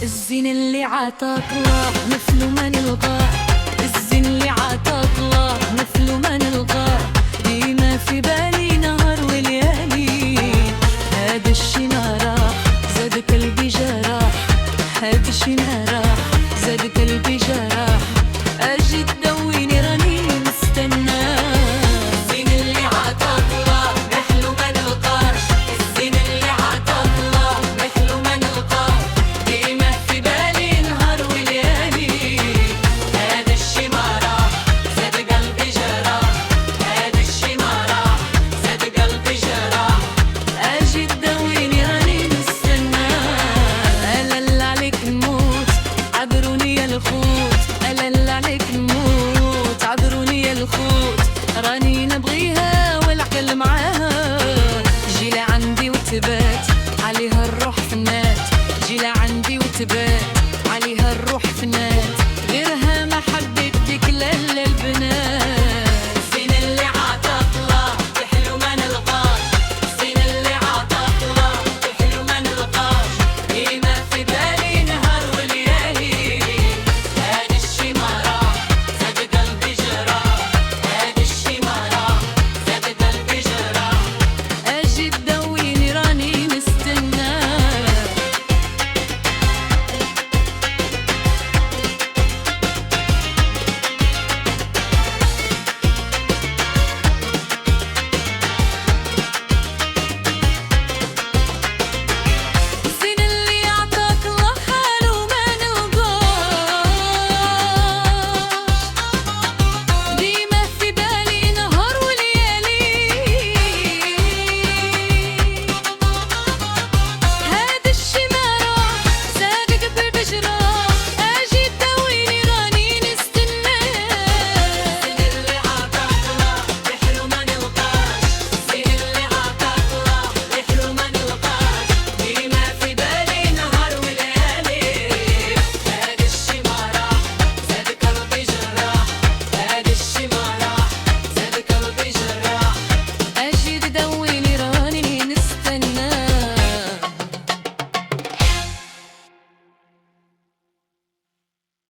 الزين اللي عطاك الله مثله ما نلقاه، الزين اللي عطاك الله مثله ما نلقاه، ديما في بالي نهار وليالي. هذا الشي ما راح زاد قلبي جراح، هذا الشي ما راح زاد قلبي جراح، اجي تدويني راني مستناه. الزين اللي عطاك الله مثله ما نلقاش، الزين اللي عطاك الله مثله ما نلقاه، ديما في بالي نهار وليالي. هذا الشي ما راح زاد قلبي جراح، هذا الشي ما راح زاد قلبي جراح، اجي تدويني راني مستناه. الا عليك نموت عذروني يا الخوت، الا عليك نموت عذروني يا الخوت، راني نبغيها والعقل معاها. جي لعندي وتبات عليها الروح فنات، جي لعندي وتبات عليها الروح فنات، غيرها ما حبيتك لا